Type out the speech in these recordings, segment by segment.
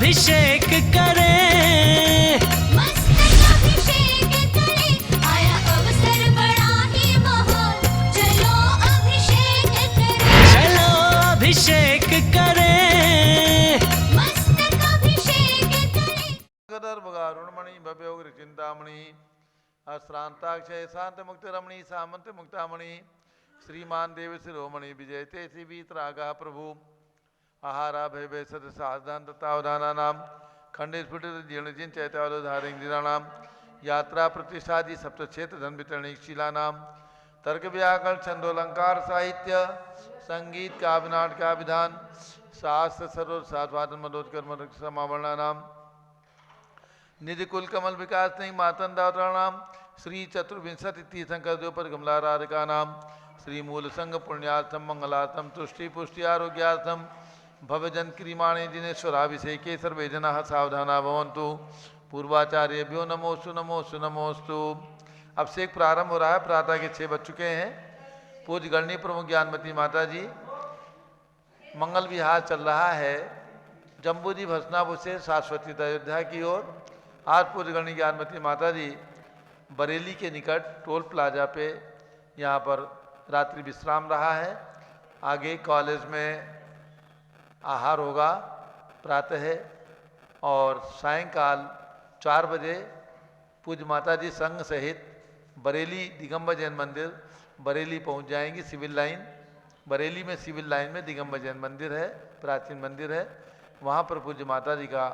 अभिषेक करें, मस्तक अभिषेक करें, आया अवसर बड़ा ही महान, चलो अभिषेक करें, चलो अभिषेक करें, मस्तक अभिषेक करें। गरुणमणि भव्योग्र चिंतामणि अश्रांताक्षय शांत मुक्त रमणी सामंत मुक्तामणि श्रीमान देव शिरोमणि विजयते शिवीतरागा प्रभु आहारा भय भय सत साधन तत्वधाना नाम खंडे स्फुटित जीर्ण जिन चैत्यावधारिंद्राणाम यात्रा प्रतिष्ठादि सप्तक्षेत्र धन वितरणी शिला नाम तर्क व्याकरण छंदोलंकार साहित्य संगीत काव्य नाटक का विधान शास्त्र सर्व साधवादन मनोजकर समावरणा नाम निधि कुल कमल विकास नहीं मातंदावतरणाम श्री चतुर्विंशति तीर्थंकर द्योपर कमलाराधिका नाम श्री मूल संघ पुण्यार्थम मंगलार्थम तुष्टि पुष्टि आरोग्यार्थम भवजन क्रीमाणे दिनेश्वराभिषेके सर्वे जनाः सावधाना भवन्तु पूर्वाचार्यभ्यो नमोस्तु नमोस्तु नमोस्तु। अभिषेक प्रारंभ हो रहा है, प्रातः के 6 बज चुके हैं। पूज्य गणनी प्रमुख ज्ञानमती माता जी मंगल विहार चल रहा है जम्बूजी भसनापुर से शाश्वती अयोध्या की ओर। आज पूज्य गणनी ज्ञानमती माता जी बरेली के निकट टोल प्लाजा पे यहाँ पर रात्रि विश्राम रहा है। आगे कॉलेज में आहार होगा प्रातः और सायंकाल 4 बजे पूज्य माता जी संघ सहित बरेली दिगंबर जैन मंदिर बरेली पहुँच जाएंगी। सिविल लाइन बरेली में सिविल लाइन में दिगंबर जैन मंदिर है, प्राचीन मंदिर है, वहाँ पर पूज्य माता जी का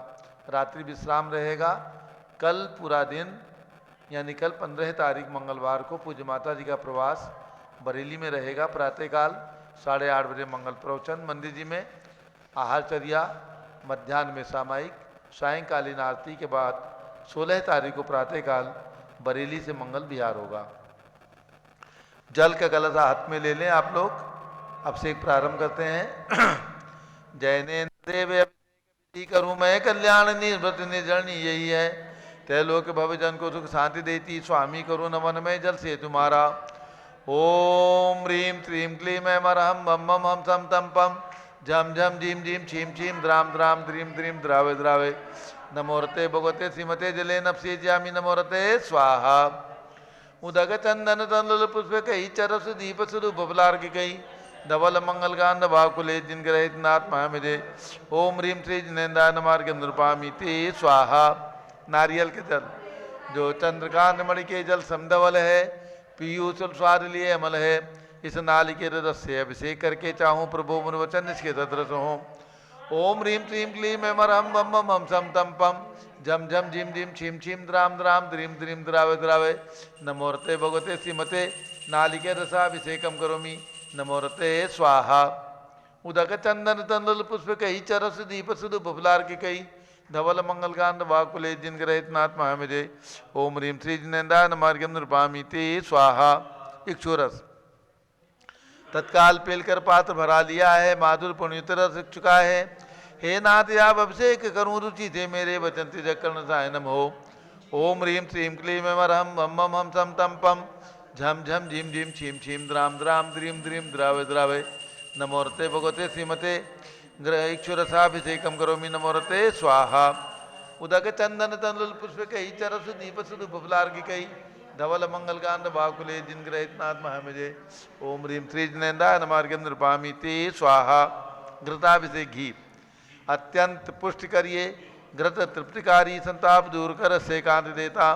रात्रि विश्राम रहेगा। कल पूरा दिन यानी कल 15 तारीख मंगलवार को पूज्य माता जी का प्रवास बरेली में रहेगा। प्रातःकाल 8:30 बजे मंगल प्रवचन मंदिर जी में, आहारचर्या मध्याह्न में सामायिक, सायंकालीन आरती के बाद 16 तारीख को प्रातःकाल बरेली से मंगल विहार होगा। जल का कलश हाथ में ले लें आप लोग। अभिषेक प्रारंभ करते हैं। जैनेन्द्र देव करूँ मैं कल्याण निर्वृत निर्जरणी यही है, तैलोक भवजन को सुख शांति देती स्वामी करो नमन में जल से तुम्हारा। ओम ह्रीं त्रीं क्लीं ऐं मरहं मम मम हम सम तम पम झम झम झीम झीम छीम छीम द्राम द्राम द्रीं द्रीं द्रावे द्रावे नमोरते भगवते श्रीमते जले नपसे ज्यामि नमोरते स्वाहा। उदक चंदन तंदुल पुष्प कई चरस दीप सुरु बबलार की कई धवल मंगल गांध भाकुले जिन ग्रहित नाथ महामिदे। ओम ह्रीं श्री जिनेन्द्राय नमार्ग नृपामी ते स्वाहा। नारियल के जल जो चंद्रकांत मणि के जल समधवल है, पीयूष स्वाद लिए अमल है, इस नाली के रस से अभिषेक करके चाहूँ प्रभु मुन वचन इसके तद्रस हो। ओम ह्रीं क्लीं क्लीं ऐं मरहं मम मम हम सम तम पम झम झम झीम झीम छीम छीम द्राम द्राम द्रीं द्रीं द्रावे द्रावे नमोरते भगवते श्रीमते नालिके रसाभिषेकम करोमि नमोरते स्वाहा। उदक चंदन तंदुल पुष्प कई चरस दीप सुदु बबलार की कई धवल मंगल कांड वाकुले जिन ग्रहित नाथ महामिदे। ओम ह्रीं श्री जिनेन्द्राय नमार्गम नृपामी ते स्वाहा। इक्षुरस तत्काल पेलकर पात्र भरा लिया है, माधुर पुण्युत रस चुका है। हे नाथ आप अभिषेक करूँ रुचि थे मेरे वचन तिजक कर्ण सायनम हो। ओम ह्रीं श्रीं क्लीं ऐं मरहं मम मम हम सम तम पम झम झम झीम झीम छीम छीम द्राम द्राम द्रीं द्रीं द्रावे द्रावे नमोरते भगवते श्रीमते इक्षुरसाभिषेकम करोमि नमोरते स्वाहा। उदक चंदन तंदुल पुष्प कई चरसु दीप सुदु बबलार की कई धवल मंगल कांड बाकुले जिन ग्रहित नाथ महामिदे। ओम ह्रीं श्री जिनेन्द्राय नमार्गम नृपामी ते स्वाहा। घृताभिषेक घी अत्यंत पुष्ट करिए, घृत तृप्तिकारी संताप दूर कर से कांत देता।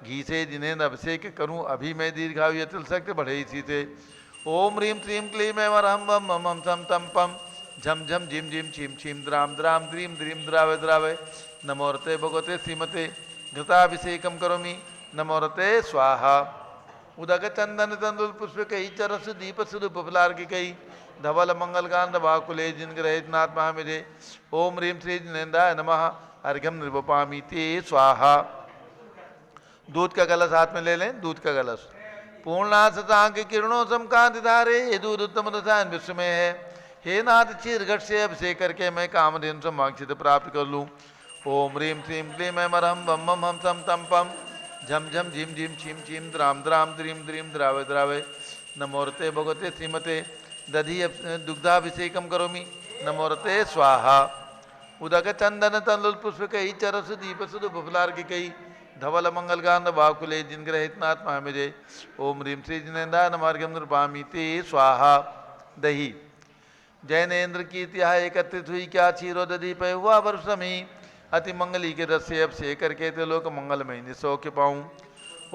घी से जिनेन्द्र अभिषेक करूँ अभी मैं दीर्घायु यतिल शक्ति बढ़े इसी से। ओम ह्रीं श्रीं क्लीं ऐं मरहं मम मम सम तम पम झम झम झीम झीम छीम छीम द्राम द्राम द्रीं द्रीं द्रावे द्रावे नमोरते भगवते श्रीमते घृताभिषेकम करोमि नमोरते स्वाहा। उदक चंदन तंदुल पुष्प कई चरस दीप सुदु बबलार की कई धवल मंगल कांड वाकुले जिन ग्रहित नाथ महामिदे। ओम ह्रीं श्री जिनेन्द्राय नमः अर्घ्यम नृपामी ते स्वाहा। दूध का कलश हाथ में ले लें। दूध का कलश पूर्णा शतांक किरणों समकांत धारे, ये दूध उत्तम रसायन विश्व में है। हे नाथ चीरघट से अभिषेक करके मैं कामधेनु समाक्षित प्राप्त कर लूँ। ओम ह्रीं श्रीं क्लीं ऐं मरहं मम मम हम सम तम पम झम झम झीम झीम छीम छीम द्राम द्राम द्रीं द्रीं द्रावे द्रावे नमोरते भगवते श्रीमते दधि दुग्धाभिषेकम करोमि नमोरते स्वाहा। उदक चंदन तनुल पुष्प कही चरस दीप सुध बुफलार की कही धवल मंगल गांध बाकुले जिन ग्रहित नाथ महामिजे ओम ह्रीम श्री जिनेन्द्रा नमार्गम नृपामी ते स्वाहा दही जैनेन्द्र की तिहा एकत्रित हुई क्या क्षीरोदधी पे हुआ वर्षमी अति मंगली के रस से अब से करके ते लोक मंगलमय निसौख्य पाऊँ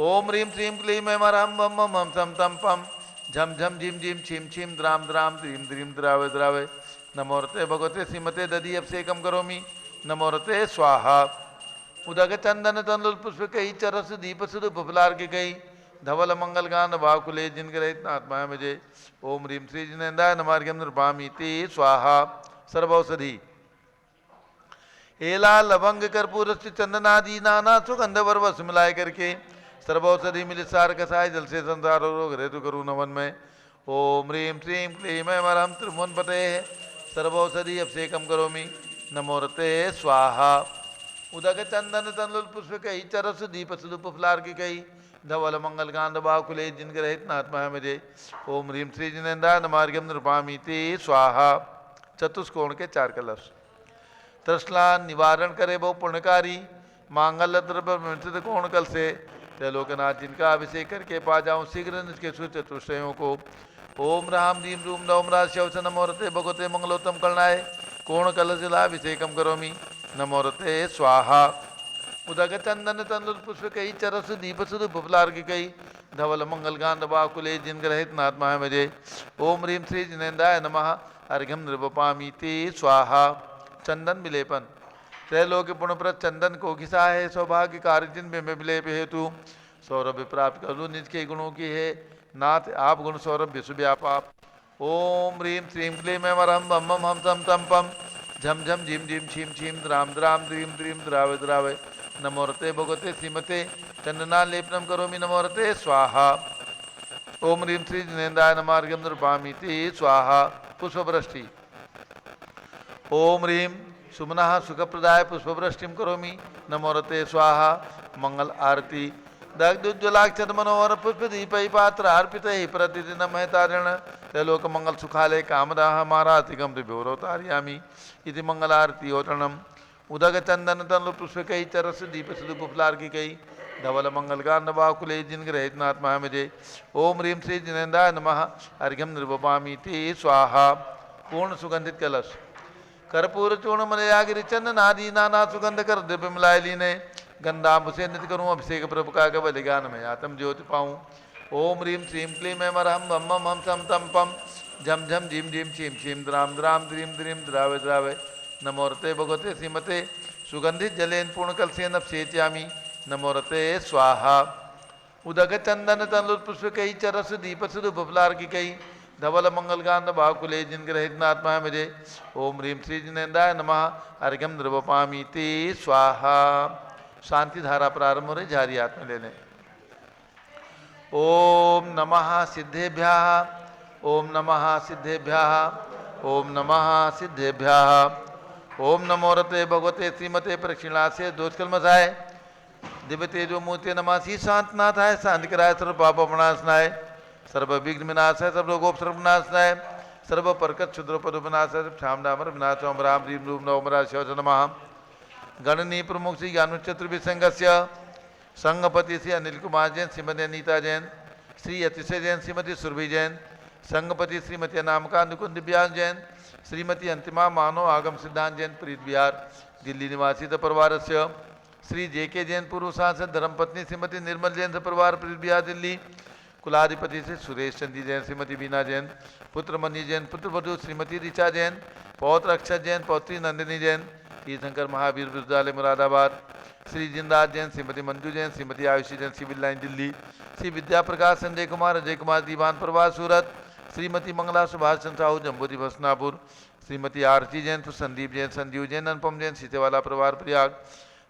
ओम ह्रीम श्रीम क्लीम ऐम हम बम बम हम सम तम पम झम झम झिम झिम छिम छिम द्राम द्राम द्रीम द्रीम द्रावे द्रावे नमोरते भगवते श्रीमते दधी अभिषेकम करोमि नमोरते स्वाहा उदक चंदन तनुल पुष्प कही चरस दीप सुध बुफलार की कही धवल मंगल गान बाकुले जिन ग्रहित आत्मा मुझे ओम ह्रीम श्री जिनेन्द्राय नमार्गम नृपामी ते स्वाहा सर्वौषधि एला लवंग कर्पूर चंदनादि नाना सुगंध वर्वस मिलाए करके सर्वौषधि मिल सार कसाय जल से संसार रोग हेतु करु नवन में ओम ह्रीम श्रीम क्लीम ऐम हम त्रिभुवन पते सर्वौषधि अभिषेकम करोमि नमोरते स्वाहा उदक चंदन तनुल पुष्प कही चरस दीप सुदुप फलार की कही धवल मंगल गांध बाकुले जिन ग्रहित नात्मा मुझे ओम ह्रीम श्री जिनेन्द्राय नमार्गम नृपामी ते स्वाहा चतुष्कोण के 4 कलश तृष्णा निवारण करे वो पुण्यकारी मांगल्य द्रव्य मिश्रित कोण कल से त्रैलोकनाथ जिनका अभिषेक करके पा जाऊं शीघ्र निष्के चतुष्टयों को ओम राम रीम रूम नवम राज शवच नमोरते भगवते मंगलोत्तम कलनाय कोण कलशिलाभिषेकम करोमि नमोरते स्वाहा उदक चंदन तनुल पुष्प कही चरस दीप सुध बुफलार की कही धवल मंगल गांध बाकुले जिन ग्रहित नात्मा है मुझे ओम ह्रीम श्री जिनेन्द्राय नमः अर्घ्यम नृपामी ते स्वाहा चंदन विलेपन त्रैलोक्य पुण्यप्रद चंदन को घिसा है सौभाग्य कार्य जिन में विलेप हेतु सौरभ्य प्राप्त करूँ निज के गुणों की है नाथ आप गुण सौरभ्य सुव्यापाप ओम ह्रीम श्रीम क्लीम ऐम हम बम बम हम तम तम पम झम झम झिम झिम छिम छिम द्राम द्राम द्रीम द्रीम द्रावे द्रावे नमोरते भगवते श्रीमते चंदना लेपनम करोमि नमोरते स्वाहा ओम ह्रीम श्री जिनेन्द्राय नमार्गम नृपामी ते स्वाहा पुष्पवृष्टि ओम ह्रीम सुमनः सुखप्रदाय पुष्पवृष्टिम करोमि नमोरते स्वाहा मंगल आरती दग्धुज्ज्वलाक्षर मनोहर पुष्प दीपै पात्र अर्पित प्रतिदिन महतारण त्रैलोक मंगल सुखालय कामदाह मारातिकम त्रिभोरोतार्यामि इति मंगल आरती ओतणम उदक चंदन तनुल पुष्प कही चरस दीप सुदुप फलार की कही धवल मंगल गांध बाकुले जिन ग्रहित नात्मा मुझे ओम ह्रीम श्री जिनेन्द्राय नमः अर्घ्यम नृपामी ते स्वाहा पूर्ण सुगंधित कलश कर्पूर चूर्ण मलयागिरि चंदनादि नाना सुगंध कर दिव्य मिलाय लीने गंधांब से नित करूँ अभिषेक प्रभु का गवल ज्ञान में आत्म ज्योति पाऊँ ओम ह्रीम श्रीम क्लीम ऐम हम बम बम हम सम तम पम झम झम झिम झिम छिम छिम द्राम द्राम द्रीम द्रीम द्रावे द्रावे नमोरते भगवते श्रीमते सुगंधित जलेन पूर्ण कलसेन अभिषेच्यामि नमोरते स्वाहा उदक चंदन तनुल पुष्प कही चरस दीप सुध बुफलार की कही धवल मंगल गांध बाकुले जिन ग्रहित नात्मा मुझे ओम ह्रीम श्री जिनेन्द्राय नमः अर्घ्यम नृपामी ते स्वाहा शांति धारा प्रारंभ हो रही झारी हाथ में लेने ओम नमः सिद्धेभ्यः ओम नमः सिद्धेभ्यः ओम नमः सिद्धेभ्यः ओम नमोरते भगवते श्रीमते प्रक्षिणा से दोष कलमसाय दिव्य तेजो मूर्ति नमासी शांतनाथाय शांति कराय सर्व पाप विनाशनाय सर्व विघ्न विनाशाय सर्व रोगोप सर्व विनाशनाय सर्व परकत क्षुद्रोपद विनाशाय श्याम नामर विनाश ओम राम ह्रीम रूम नवम राज शवच नमः गणनी प्रमुख श्री ज्ञानु चतुर्विसंगस्य संघपति श्री अनिल कुमार जैन श्रीमती अनीता जैन श्री अतिशय जैन श्रीमती सुरभि जैन संघपति श्रीमती नामका नुकुंद व्यास जैन श्रीमती अंतिमा मानव आगम सिद्धांत जैन प्रीत बिहार दिल्ली निवासी परिवार से श्री जे.के. जैन पूर्व सांसद धर्मपत्नी श्रीमती निर्मल जैन परिवार प्रीत बिहार दिल्ली कुलाधिपति से सुरेश चंदी जैन श्रीमती बीना जैन पुत्र मनी जैन पुत्रवधु श्रीमती ऋचा जैन पौत्र अक्षत जैन पौत्री नंदिनी जैन तीर्थंकर महावीर विद्यालय मुरादाबाद श्री जिंदास जैन श्रीमती मंजू जैन श्रीमती आयुषी जैन सिविल लाइन दिल्ली श्री विद्या प्रकाश संजय कुमार अजय कुमार दीवान प्रवास सूरत श्रीमती मंगला सुभाष चंद्र साहू जम्बूदी भसनापुर श्रीमती आरती जैन संदीप जैन संजीव जैन अनुपम जैन सीतेवाला परिवार Prayag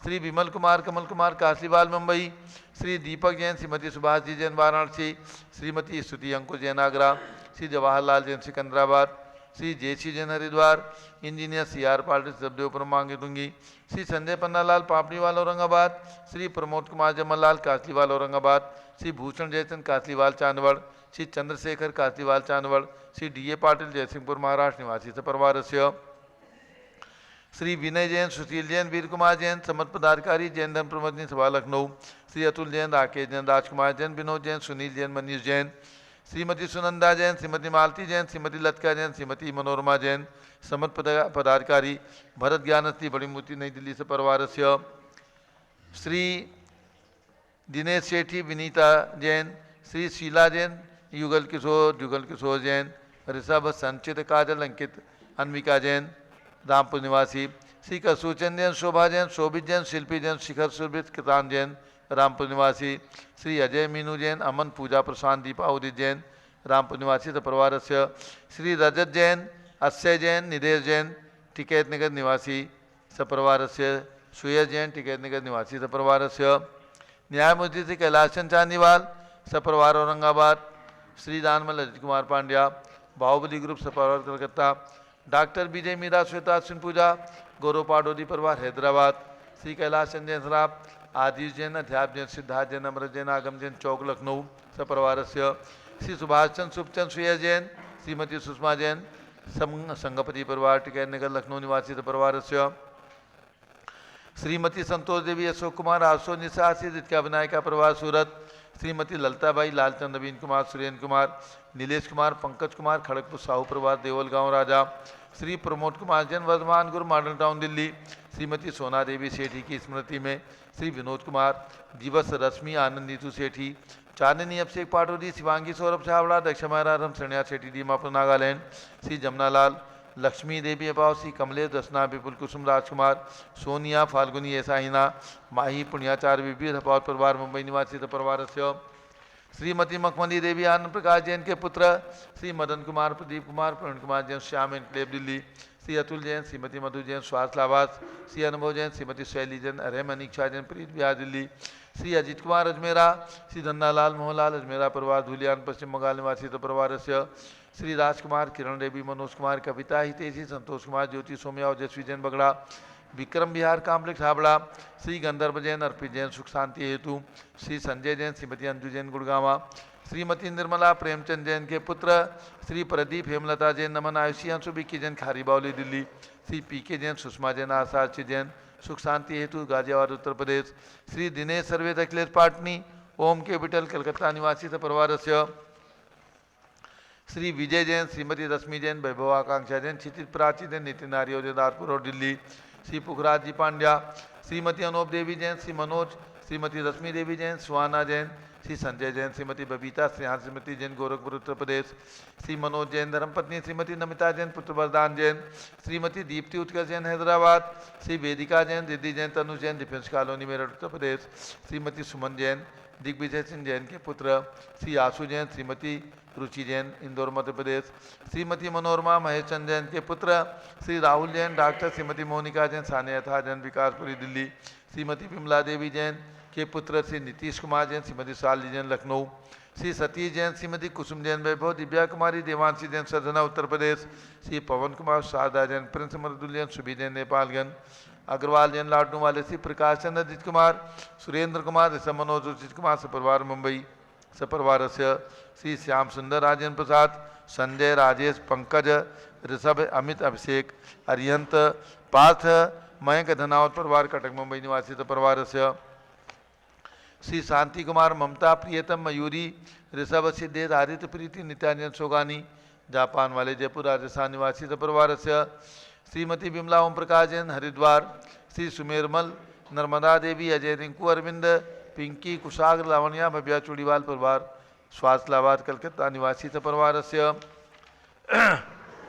Shri Vimal Kumar Kamal Kumar Kashiwal Mumbai Shri Deepak Jain Shrimati Subhash ji Jain Varanasi Shrimati Stuti Ankur Jain Agra Shri Jawaharlal Jain Secunderabad Shri J C. Jain Haridwar engineer C R. Patil Sabdevpur मांगे दूंगी श्री संजय पन्नालाल पापड़ीवाल औरंगाबाद श्री प्रमोद कुमार जमललाल कासलीवाल औरंगाबाद श्री भूषण जयचंद कासलीवाल चांदवड़ श्री चंद्रशेखर कासलीवाल चांदवड़ श्री डी.ए. पाटिल जयसिंहपुर महाराष्ट्र निवासी से परिवार से श्री विनय जैन, सुशील जैन, वीर कुमार जैन, समत पदाधिकारी, जैन धर्म प्रबंधनी सभा लखनऊ, श्री अतुल जैन, राकेश जैन, राजकुमार जैन, विनोद जैन, सुनील जैन, मनीष जैन, श्रीमती सुनंदा जैन, श्रीमती मालती जैन, श्रीमती लतिका जैन, श्रीमती मनोरमा जैन, समत पदाधिकारी, भरत ज्ञानश्री बड़ी मूर्ति नई दिल्ली से परिवार से, श्री दिनेश सेठी, विनीता जैन, श्री शीला जैन, युगल किशोर जैन, ऋषभ, संचित, काजल, अंकित, अन्विका जैन, रामपुर निवासी, श्री कसूचंद जैन, शोभा जैन, शोभित जैन, शिल्पी जैन, शिखर सुरभित, किसान जैन, रामपुर निवासी, श्री अजय मीनू जैन, अमन, पूजा, प्रशांत, दीपा, उदित जैन, रामपुर निवासी परिवार से, श्री रजत जैन, अक्षय जैन, निदेश जैन, टिकैत नगर निवासी सपरिवार से, सुयश जैन, टिकैत नगर निवासी सपरिवार से, न्यायमूर्ति श्री कैलाशन चांदीवाल सपरिवार औरंगाबाद, श्री दानमल अजित कुमार पांड्या, बाहुबली ग्रुप सपरिवार कलकत्ता, डॉक्टर विजय मीरा, श्वेता सिंह पूजा, गौरव पाडोदी परिवार हैदराबाद, श्री कैलाश जैन सराफ, आदिश जैन, अध्याप जैन, सिद्धार्थ जैन, अमृत जैन, आगम जैन, चौक लखनऊ सपरिवार से, श्री सुभाष चंद्र, शुभचंद, सुयश जैन, श्रीमती सुषमा जैन, संगपति परिवार, टिकैत नगर लखनऊ निवासी परिवार से, श्रीमती संतोष देवी, अशोक कुमार, आशो निशा, रितिका विनायका परिवार सूरत, श्रीमती ललताबाई, लालचंद, नवीन कुमार, सुरेंद्र कुमार, नीलेश कुमार, पंकज कुमार, खड़गपुर साहू परिवार, देवल गांव राजा, श्री प्रमोद कुमार जैन, वर्धमान गुरु, मॉडल टाउन दिल्ली, श्रीमती सोना देवी सेठी की स्मृति में, श्री विनोद कुमार, दिवस रश्मि, आनंद नीतू सेठी, चांदनी अभिषेक पाटोदी, शिवांगी सौरभ छावड़ा, दक्षमाराम सणिया सेठी, दीमापुर नागालैंड, श्री जमनालाल, लक्ष्मी देवी अभाव, श्री कमलेश, दसना, विपुल कुसुम, राजकुमार, सोनिया, फाल्गुनी, ऐसाहिना, माही, पुण्याचार्य, विविध अपाव परिवार, मुंबई निवासी परिवार से, श्रीमती मखमली देवी, आनंद प्रकाश जैन के पुत्र, श्री मदन कुमार, प्रदीप कुमार, प्रवीण कुमार जैन, श्याम एनक्लेव दिल्ली, श्री अतुल जैन, श्रीमती मधु जैन, स्वास्थ्य लाभास, श्री अनुभव जैन, श्रीमती शैली जैन, अरहम अनीक्षा जैन, प्रीत बिहार दिल्ली, श्री अजित कुमार अजमेरा, श्री धन्नालाल मोहनलाल अजमेरा परिवार, धुलियान पश्चिम बंगाल निवासी परिवार से, श्री राजकुमार, किरण देवी, मनोज कुमार, कविता हितेशी, संतोष कुमार, ज्योति सोम्या, ओजस्वी जैन बगड़ा, विक्रम बिहार कॉम्प्लेक्स हावड़ा, श्री गंधर्व जैन, अर्पित जैन, सुख शांति हेतु, श्री संजय जैन, श्रीमती अंजू जैन, गुड़गावा, श्रीमती निर्मला प्रेमचंद जैन के पुत्र, श्री प्रदीप, हेमलता जैन, नमन, आयुषी, अंशु, विक्की जैन, खारीबावली दिल्ली, श्री पीके जैन, सुषमा जैन, आशाची जैन, सुख शांति हेतु, गाजियाबाद उत्तर प्रदेश, श्री दिनेश सर्वेद, अखिलेश पाटनी, ओम के विठल, कलकत्ता निवासी परिवार से, श्री विजय जैन, श्रीमती रश्मि जैन, वैभव आकांक्षा जैन, क्षितिज प्राची जैन, नितिन नारियो दारपुर और दिल्ली, श्री पुखराज जी पांड्या, श्रीमती अनूप देवी जैन, श्री मनोज, श्रीमती रश्मि देवी जैन, सुहाना जैन, श्री संजय जैन, श्रीमती बबीता, श्रीमती जैन, गोरखपुर उत्तर प्रदेश, श्री मनोज जैन, धर्मपत्नी श्रीमती नमिता जैन, पुत्र वरदान जैन, श्रीमती दीप्ति उत्कर्ष जैन, हैदराबाद, श्री वेदिका जैन, रिद्धि जैन, तनु जैन, डिफेंस कॉलोनी मेरठ उत्तर प्रदेश, श्रीमती सुमन जैन, दिग्विजय सिंह जैन के पुत्र, श्री आशु जैन, श्रीमती रुचि जैन, इंदौर मध्य प्रदेश, श्रीमती मनोरमा महेश चंद जैन के पुत्र, श्री राहुल जैन, डॉक्टर, श्रीमती मोनिका जैन, सानिया था जैन, विकासपुरी दिल्ली, श्रीमती विमला देवी जैन के पुत्र, श्री नीतीश कुमार जैन, श्रीमती शाली जैन, लखनऊ, श्री सतीश जैन, श्रीमती कुसुम जैन, वैभव, दिव्या कुमारी, देवांशी जैन, सजना उत्तर प्रदेश, श्री पवन कुमार, शारदा जैन, प्रिंस मरदुल जैन, सुबी जैन, नेपालगंज, अग्रवाल जैन, लाडनू वाले, श्री प्रकाश चंद्र अजित कुमार, सुरेंद्र कुमार, ऋषभ मनोज, अजित कुमार सपरिवार, मुंबई सपरिवार से, श्री श्याम सुंदर, राजेंद्र प्रसाद, संजय, राजेश, पंकज, ऋषभ, अमित, अभिषेक, अरिहंत, पार्थ, मयंक, धनावत परिवार, कटक मुंबई निवासी परिवार से, श्री शांति कुमार, ममता, प्रियतम, मयूरी, ऋषभ, सिद्धेश, आदित्य, प्रीति, नित्यानंद सोगानी, जापान वाले, जयपुर राजस्थान निवासी परिवार से, श्रीमती विमला, ओम प्रकाश जैन, हरिद्वार, श्री सुमेरमल, नर्मदा देवी, अजय, रिंकू, अरविंद, पिंकी, कुशाग्र, लावण्या, भव्या, चूड़ीवाल परिवार, स्वास्थ्य लाभार्थ, कलकत्ता निवासी परिवार से,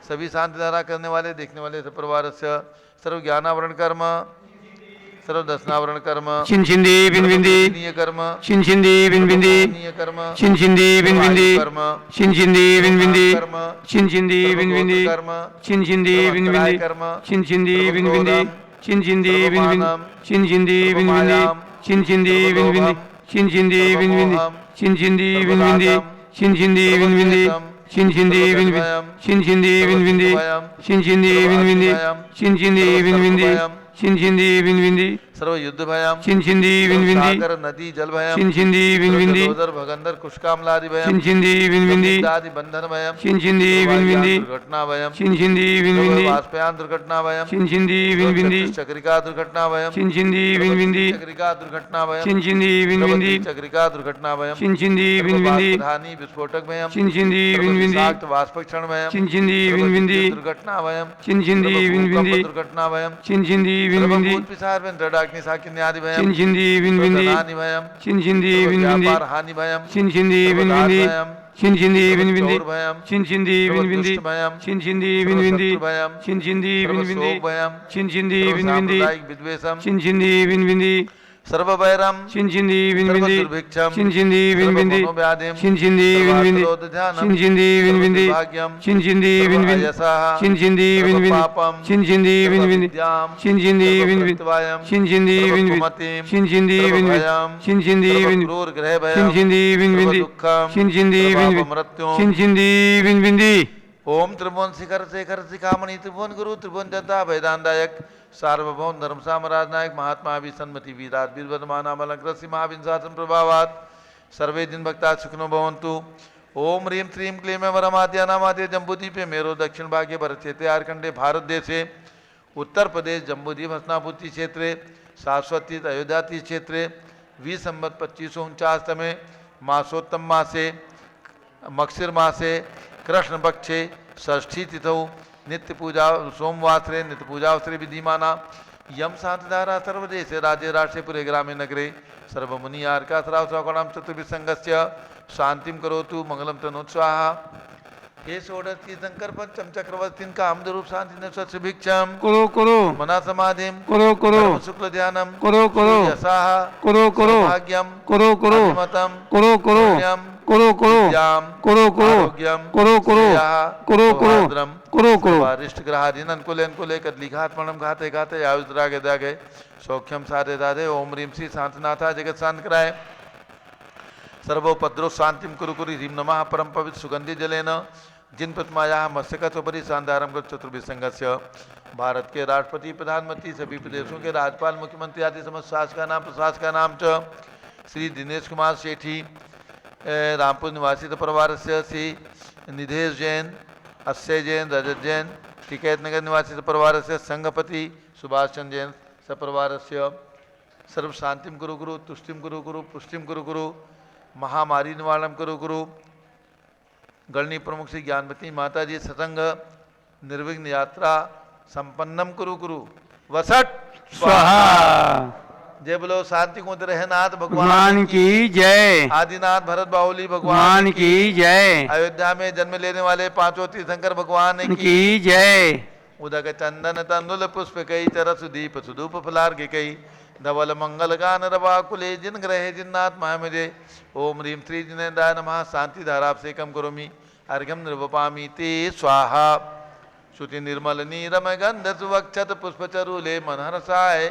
सभी शांति धारा करने वाले, देखने वाले परिवार से, सर्व ज्ञानावरण कर्म, सर्व दर्शनावरण कर्म, छिंदी बिनबिंदी कर्म, छिंदी बिनबिंदी कर्म, छिंदी बिनबिंदी कर्म, छिंदी बिनबिंदी कर्म, छिंदी बिनबिंदी कर्म, छिंदी बिनबिंदी कर्म, छिंदी बिनबिंदी छिंदी बिनबिंदी छिंदी बिनबिंदी छिंदी बिनबिंदी छिंदी बिनबिंदी छिंदी बिनबिंदी छिंदी बिनबिंदी छिंदी बिनबिंदी छिंदी बिनबिंदी छिंदी बिनबिंदी छिंदी बिनबिंदी छिंदी बिनबिंदी चिंचिंदी विनविंदी सर्व युद्ध भयम चिंचिंदी विनविंदी सागर नदी जल भयम चिंचिंदी विनविंदी जलोदर भगंदर कुशकामलादि भयम चिंचिंदी विनविंदी आदि बंधन भयम चिंचिंदी विनविंदी दुर्घटना भयम चिंचिंदी विनविंदी वाष्पयान दुर्घटना भयम चिंचिंदी विनविंदी चक्रिका दुर्घटना भयम चिंचिंदी विनविंदी चक्रिका दुर्घटना भयम चिंचिंदी विनविंदी चक्रिका दुर्घटना भयम चिंचिंदी विनविंदी प्रधानी विस्फोटक भयम चिंचिंदी विनविंदी वाष्पक्षण भयम चिंचिंदी विनविंदी दुर्घटना भयम चिंचिंदी विनविंदी दुर्घटना भयम चिंचिंदी विनविंदी पिसार में दृढ़ाग्नि साकिन्यादि भयम चिंचिंदी विनविंदी हानि भयम चिंचिंदी विनविंदी व्यापार हानि भयम चिंचिंदी विनविंदी चिंचिंदी विनविंदी भयम चिंचिंदी विनविंदी भयम चिंचिंदी विनविंदी भयम चिंचिंदी विनविंदी भयम चिंचिंदी विनविंदी विद्वेषम चिंचिंदी विनविंदी सर्व भैरम चिंचिंदी विनविंदी दुर्भिक्षम चिंचिंदी विनविंदी चिंचिंदी विनविंदी चिंचिंदी विनविंदी चिंचिंदी विनविंदी चिंचिंदी विनविंदी चिंचिंदी विनविंदी चिंचिंदी विनविंदी चिंचिंदी विनविंदी चिंचिंदी विनविंदी चिंचिंदी विनविंदी ग्रह भयम चिंचिंदी विनविंदी चिंचिंदी विनविंदी मृत्यु चिंचिंदी विनविंदी ओम त्रिभुवन शिखर शेखर शिखामणि त्रिभुवन गुरु त्रिभुवन जनता वैदानदायक सार्वभौम धर्म साम्राज्य नायक महात्मा विसन्मति वीराट वीरवर्धमानामलंकृष्य महाविंशासन प्रभावात सर्वे दिन भक्ता सुखनो भवन्तु। ओम ह्रीं श्रीं क्लीं वरमाद्य नामाद्य जम्बूद्वीपे मेरो दक्षिण भागे भरतक्षेत्रे आर्कंडे भारत देशे उत्तर प्रदेश जम्बूद्वीप हसनापुरी क्षेत्रे शाश्वती अयोध्या तीर्थ क्षेत्रे 20 संवत 2549 तमे मासोत्तम मासे मक्षिर मासे कृष्ण पक्षे षष्ठी तिथौ नित्य पूजा सोमवासरे नित्य पूजावसरे विधिमाना यम शांतिधारा सर्वदेशे राज्य राष्ट्रे पुरे ग्रामे नगरे सर्वमुनि आर्का सराव सौकणाम चतुर्विसंगस्य शांतिम करोतु मंगलम तनोत्साहा। हे षोडश शंकर पंचम चक्रवर्तीन काम रूप शांति न सत्सभिक्षम करो करो मना समाधिम करो करो शुक्ल ध्यानम करो करो यसाहा करो करो भाग्यम करो करो मतम करो करो करो करो करो करो करो करो करो करो करो करो वरिष्ठ ग्रहाधीन अनुकूल अनुकूले कदलिघात्मणम घाते घाते आयुद्रागे दागे सौख्यम साधे दाधे ओम ह्रीं श्री शांतनाथा जगत शांत कराए सर्वोपद्रो शांतिम कुरु कुरु ह्रीं नमः परम पवित्र सुगंधि जलेन जिन प्रतिमाया मत्स्यकथोपरि शानदारम चतुर्विसंगस्य भारत के राष्ट्रपति प्रधानमंत्री सभी प्रदेशों के राज्यपाल मुख्यमंत्री आदि समस्त प्रशासक का नाम च श्री दिनेश कुमार सेठी रामपुर निवासी परिवार से श्री निधेश जैन अक्षय जैन रजत जैन टिकैत नगर निवासी परिवार से संघपति सुभाष चंद्र जैन सपरिवार से सर्व शांतिम गुरु गुरु तुष्टिम गुरु गुरु पुष्टिम गुरु गुरु महामारी निवारणम गुरु गुरु गणनी प्रमुख श्री ज्ञानवती माता जी सत्संग निर्विघ्न यात्रा संपन्नम कुरु कुरु वसट स्वाहा। जय बोलो शांति कुंज रहनाथ भगवान की जय। आदिनाथ भरत बाहुली भगवान की जय। अयोध्या में जन्म लेने वाले पांचों तीर्थंकर भगवान की जय। उदक चंदन तंदुल पुष्प कई चरस दीप सुधूप फलार्घ कई धवल मंगल गान रवा कुले जिन ग्रहे जिन्नाथ महामजे ओम ह्रीं श्री जिनेन्द्राय नमः शांति धाराभिषेकम करोमि अर्घ्यम निर्वपामि ते स्वाहा। श्रुति निर्मल नीरम गंध सुवक्षत पुष्प चरूले मनहरसाय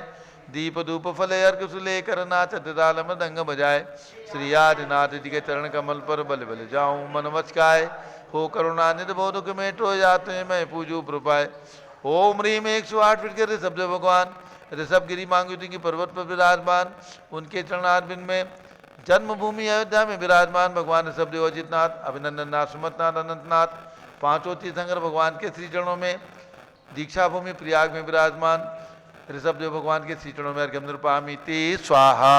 दीप धूप फले अर्घ सुले कर नाचत ताल मृदंग बजाए श्री आदिनाथ जी के चरण कमल पर बल बल जाऊं मन वचकाय हो करुणा निध बोधुक मेटो जाते मैं पूजू प्रपाय। ओम ह्रीं 108 फीट के ऋषभ भगवान ऋषभगिरी मांगुति की पर्वत पर विराजमान उनके चरणारविंद में जन्मभूमि अयोध्या में विराजमान भगवान ऋषभदेव अजितनाथ अभिनंदननाथ सुमतनाथ अनंतनाथ पांचों तीर्थंकर भगवान के श्री चरणों में दीक्षा भूमि प्रयाग में विराजमान ऋषभदेव भगवान के श्री चरणों में अर्घ्यम निर्वपामि ते स्वाहा।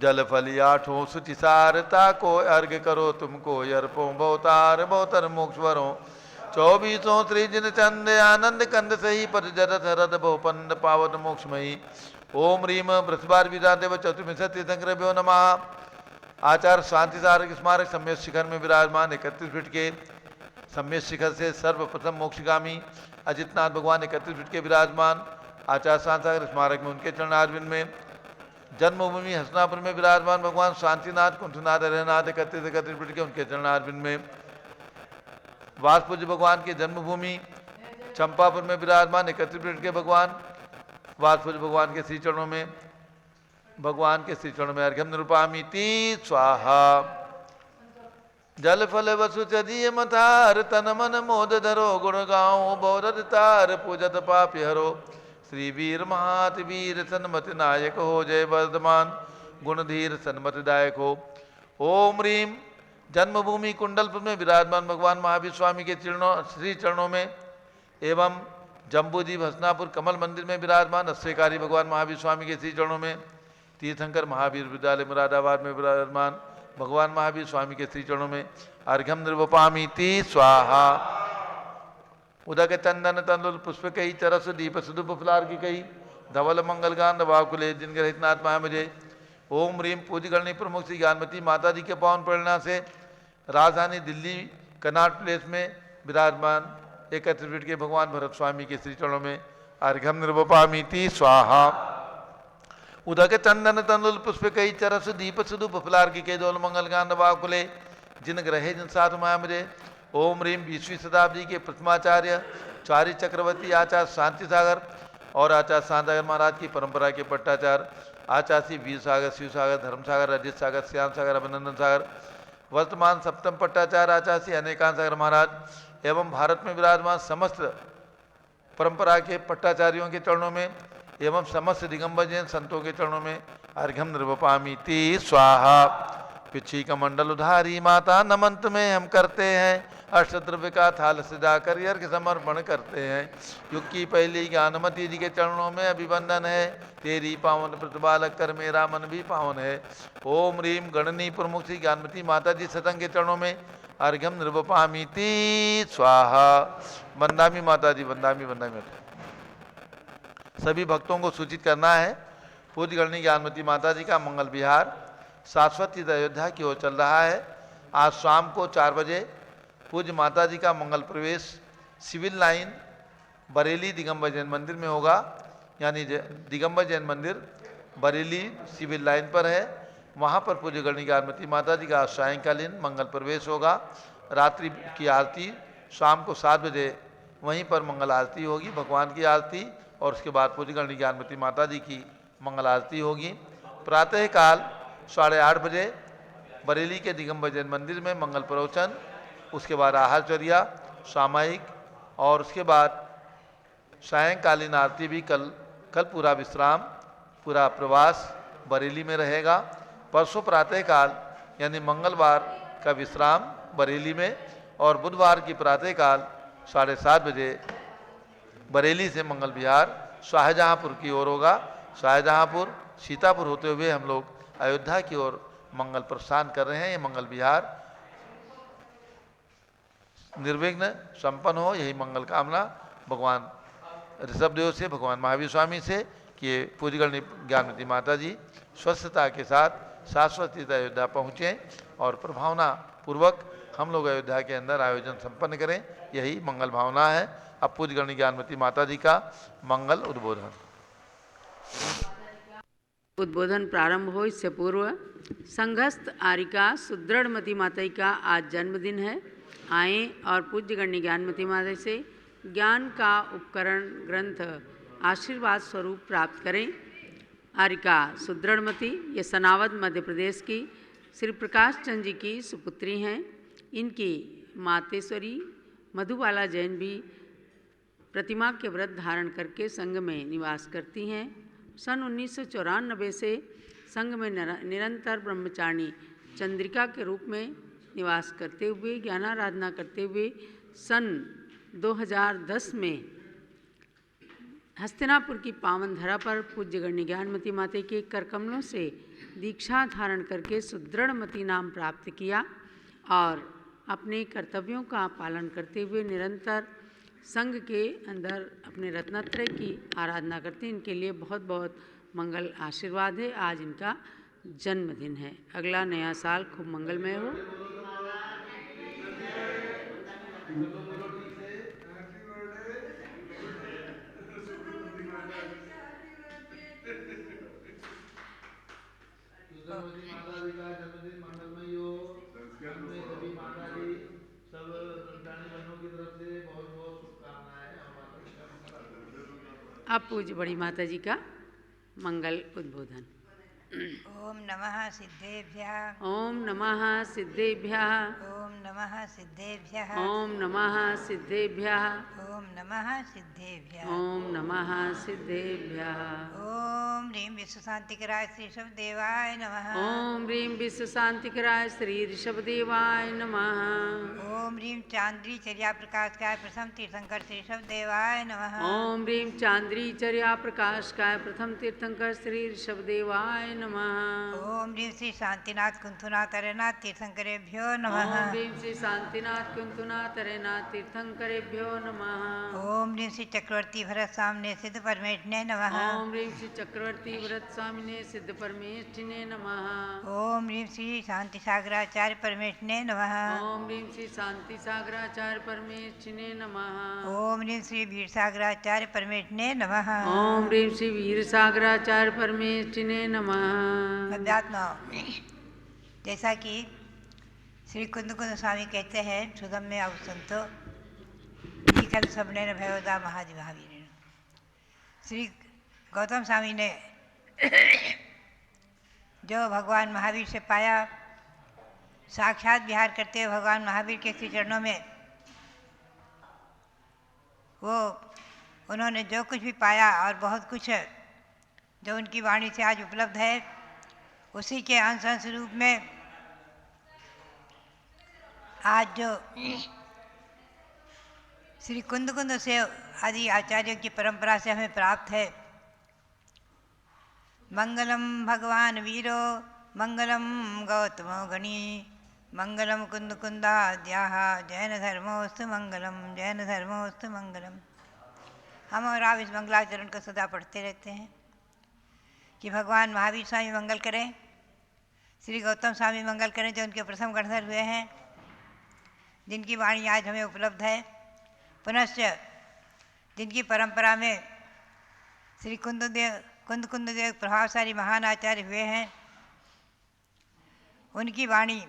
जल फली आठों सुचिसारता को अर्घ करो तुमको यर्पो भवतार भवतर मोक्षवरों 24 त्रिजिन चंद आनंद कंद सही पर जरत हरद भवपंद पावन मोक्षमयी। ओम ह्रीं बृहस्पति विदादेव चतुर्विंशति तीर्थंकरेभ्यो नमः। आचार्य शांति सारक स्मारक सम्यक शिखर में विराजमान 31 फीट के सम्यक शिखर से सर्वप्रथम मोक्षगामी अजितनाथ भगवान 31 फीट के विराजमान आचार्य शांति सागर स्मारक में उनके चरणारविंद में जन्मभूमि हसनापुर में विराजमान भगवान शांतिनाथ कुंठनाथ हरिनाथ 31 फीट के उनके चरणारविंद में वासपूज्य भगवान की जन्मभूमि चंपापुर में विराजमान 31 फीट के भगवान वासपूज्य भगवान के श्री चरणों में अर्घ्यम निरूपामि ते स्वाहा। जल फल वसु चदीय मथार तन मन मोद धरो गुण गाओ बौरद तार पूजत पापि हरो श्री वीर महातवीर सन्मति नायक हो, जय वर्धमान गुणधीर सन्मति दायक हो। ओम ह्रीम जन्मभूमि कुंडलपुर में विराजमान भगवान महावीर स्वामी के श्री चरणों में एवं जम्बूद्वीप हसनापुर कमल मंदिर में विराजमान अस्यकारी भगवान महावीर स्वामी के श्री चरणों में, तीर्थंकर महावीर विद्यालय मुरादाबाद में विराजमान भगवान महावीर स्वामी के श्री चरणों में अर्घ्यम निर्वपामीति स्वाहा। उदक चंदन तंदुल पुष्प कई चरस दीप सुदुप फुलार की कई धवल मंगल गान वाकुले जिनके हितनाथ महा मुझे। ओम ह्रीम पूजगणनी प्रमुख श्री ज्ञानमती माता जी के पावन प्रेरणा से राजधानी दिल्ली कनाट प्लेस में विराजमान 31 फीट के भगवान भरत स्वामी के श्री चरणों में अर्घ्यम निर्वपामीति स्वाहा। उदक चंदन तंदुल पुष्प कई चरस दीप सुदुप फुलार की कई धवल मंगल गान वाकुले जिन ग्रहे जिन साथ माया मुझे। ओम ह्रीम 20वीं शताब्दी के प्रथमाचार्य चारी चक्रवर्ती आचार्य शांति सागर और आचार्य शांतागर महाराज की परंपरा के पट्टाचार्य आचार्य श्री वीर सागर, शिव सागर, धर्म सागर, अजित सागर, श्याम सागर, अभिनंदन सागर, वर्तमान सप्तम पट्टाचार्य आचार्य श्री अनेकांत सागर महाराज एवं भारत में विराजमान समस्त परंपरा के पट्टाचार्यों के चरणों में एवं समस्त दिगंबर जैन संतों के चरणों में अर्घ्यम निर्वपामीति स्वाहा। पिछी का मंडल उधारी माता नमन तुम्हें हम करते हैं, अष्टद्रव्य का थाल सजाकर अर्घ्य समर्पण करते हैं। युग की पहली ज्ञानमती जी के चरणों में अभिवंदन है, तेरी पावन प्रतिपालक कर मेरा मन भी पावन है। ओम ह्रीम गणनी प्रमुख श्री ज्ञानमती माता जी सतंग के चरणों में अर्घ्यम निर्वपामीति स्वाहा। वंदामी माता जी, वंदामी वंदामी माता। सभी भक्तों को सूचित करना है पूज्य गणनी ज्ञानमती माता जी का मंगल विहार शाश्वत अयोध्या की ओर चल रहा है। आज शाम को 4 बजे पूज्य माता जी का मंगल प्रवेश सिविल लाइन बरेली दिगंबर जैन मंदिर में होगा, यानी दिगंबर जैन मंदिर बरेली सिविल लाइन पर है। वहाँ पर पूज्य गणनी ज्ञानमती माता जी का सायंकालीन मंगल प्रवेश होगा। रात्रि की आरती शाम को 7 बजे वहीं पर मंगल आरती होगी, भगवान की आरती, और उसके बाद पूज्य गणनी ज्ञानमती माता जी की मंगल आरती होगी। प्रातःकाल 8:30 बजे बरेली के दिगंबर जैन मंदिर में मंगल प्रवचन, उसके बाद आहारचर्या सामायिक, और उसके बाद सायंकालीन आरती भी कल पूरा विश्राम, पूरा प्रवास बरेली में रहेगा। परसों प्रातःकाल यानी मंगलवार का विश्राम बरेली में, और बुधवार की प्रातःकाल 7:30 बजे बरेली से मंगल विहार शाहजहांपुर की ओर होगा। शाहजहांपुर सीतापुर होते हुए हम लोग अयोध्या की ओर मंगल प्रस्थान कर रहे हैं। ये मंगल विहार निर्विघ्न संपन्न हो, यही मंगल कामना भगवान ऋषभदेव से, भगवान महावीर स्वामी से कि पूज्य गणनी ज्ञानमती माता जी स्वस्थता के साथ शाश्वत अयोध्या पहुँचें और प्रभावना पूर्वक हम लोग अयोध्या के अंदर आयोजन संपन्न करें, यही मंगल भावना है। अब पूज्य गणनी ज्ञानमती माता जी का मंगल उद्बोधन। उद्बोधन प्रारंभ हो इससे पूर्व संघस्थ आरिका सुदृढ़मती माता का आज जन्मदिन है। आएँ और पूज्य गणनी ज्ञानमती माता से ज्ञान का उपकरण ग्रंथ आशीर्वाद स्वरूप प्राप्त करें। आरिका सुदृढ़मती ये सनावद मध्य प्रदेश की श्री प्रकाश चंद जी की सुपुत्री हैं। इनकी मातेश्वरी मधुबाला जैन भी प्रतिमा के व्रत धारण करके संघ में निवास करती हैं। सन 1994 से संघ में निरंतर ब्रह्मचारिणी चंद्रिका के रूप में निवास करते हुए ज्ञानाराधना करते हुए सन 2010 में हस्तिनापुर की पावन धरा पर पूज्य गणनी ज्ञानमती माता के करकमलों से दीक्षा धारण करके सुदृढ़मती नाम प्राप्त किया और अपने कर्तव्यों का पालन करते हुए निरंतर संघ के अंदर अपने रत्नत्रय की आराधना करते हैं। इनके लिए बहुत बहुत मंगल आशीर्वाद है। आज इनका जन्मदिन है। अगला नया साल खूब मंगलमय हो। अब पूज्य बड़ी माता जी का मंगल उद्बोधन। ओम नमः सिद्धेभ्यः। ओम नमः सिद्धेभ्यः। ओम नमः सिद्धेभ्यः ओम नमः सिद्धेभ्यः ओम नमः सिद्धेभ्यः ओम नमः सिद्धेभ्यः ओम ह्रीं विश्वशांतिकराय श्री ऋषभदेवाय नमः ओम ह्रीं विश्व शांतिकराय श्री ऋषभदेवाय नमः ओम ह्रीं चांद्री चर्या प्रकाशकाय प्रथम तीर्थंकर श्री ऋषभदेवाय नमः ओम ह्रीं चांद्री चर्या प्रकाशकाय प्रथम तीर्थंकर श्री ऋषभदेवाय नमः ओम ह्रीं श्री शांतिनाथ कुंथुनाथ अरेनाथ तीर्थंकरेभ्यो नमः ओम ह्रीं श्री शांतिनाथ कुंतुनाथ अरेनाथ तीर्थंकरेभ्यो नमः ओम ह्रीं श्री चक्रवर्ती भरत सामने सिद्ध परमेष्ठिने नमः ओम ह्रीं श्री चक्रवर्ती व्रत स्वामिने सिद्ध परमेष्ठिने नमः ओम ह्रीं श्री शांति सागराचार्य परमेष्ठिने नमः ओम ह्रीं श्री शांति सागराचार्य परमेष्ठिने नमः ओम ह्रीं श्री वीर सागराचार्य परमेष्ठिने नमः ओम ह्रीं श्री वीर सागराचार्य परमेष्ठिने नमः अध्यात्म जैसा कि श्री कुंद स्वामी कहते हैं सुगम में अब संतो कल सबने न भयोदा महादिभावीर श्री गौतम स्वामी ने जो भगवान महावीर से पाया साक्षात विहार करते हुए भगवान महावीर के श्री चरणों में वो उन्होंने जो कुछ भी पाया और बहुत कुछ जो उनकी वाणी से आज उपलब्ध है उसी के अंश रूप में आज जो श्री कुंद से आदि आचार्यों की परंपरा से हमें प्राप्त है। मंगलम भगवान वीरो मंगलम गौतमो गणी मंगलम कुंदाद्याः जैन धर्मोस्तु मंगलम जैन धर्मोस्तु मंगलम। हम और आप इस मंगलाचरण को सदा पढ़ते रहते हैं कि भगवान महावीर स्वामी मंगल करें, श्री गौतम स्वामी मंगल करें जो उनके प्रथम गणधर हुए हैं, जिनकी वाणी आज हमें उपलब्ध है। पुनश्च जिनकी परंपरा में श्री कुंददेव प्रभावशाली महान आचार्य हुए हैं, उनकी वाणी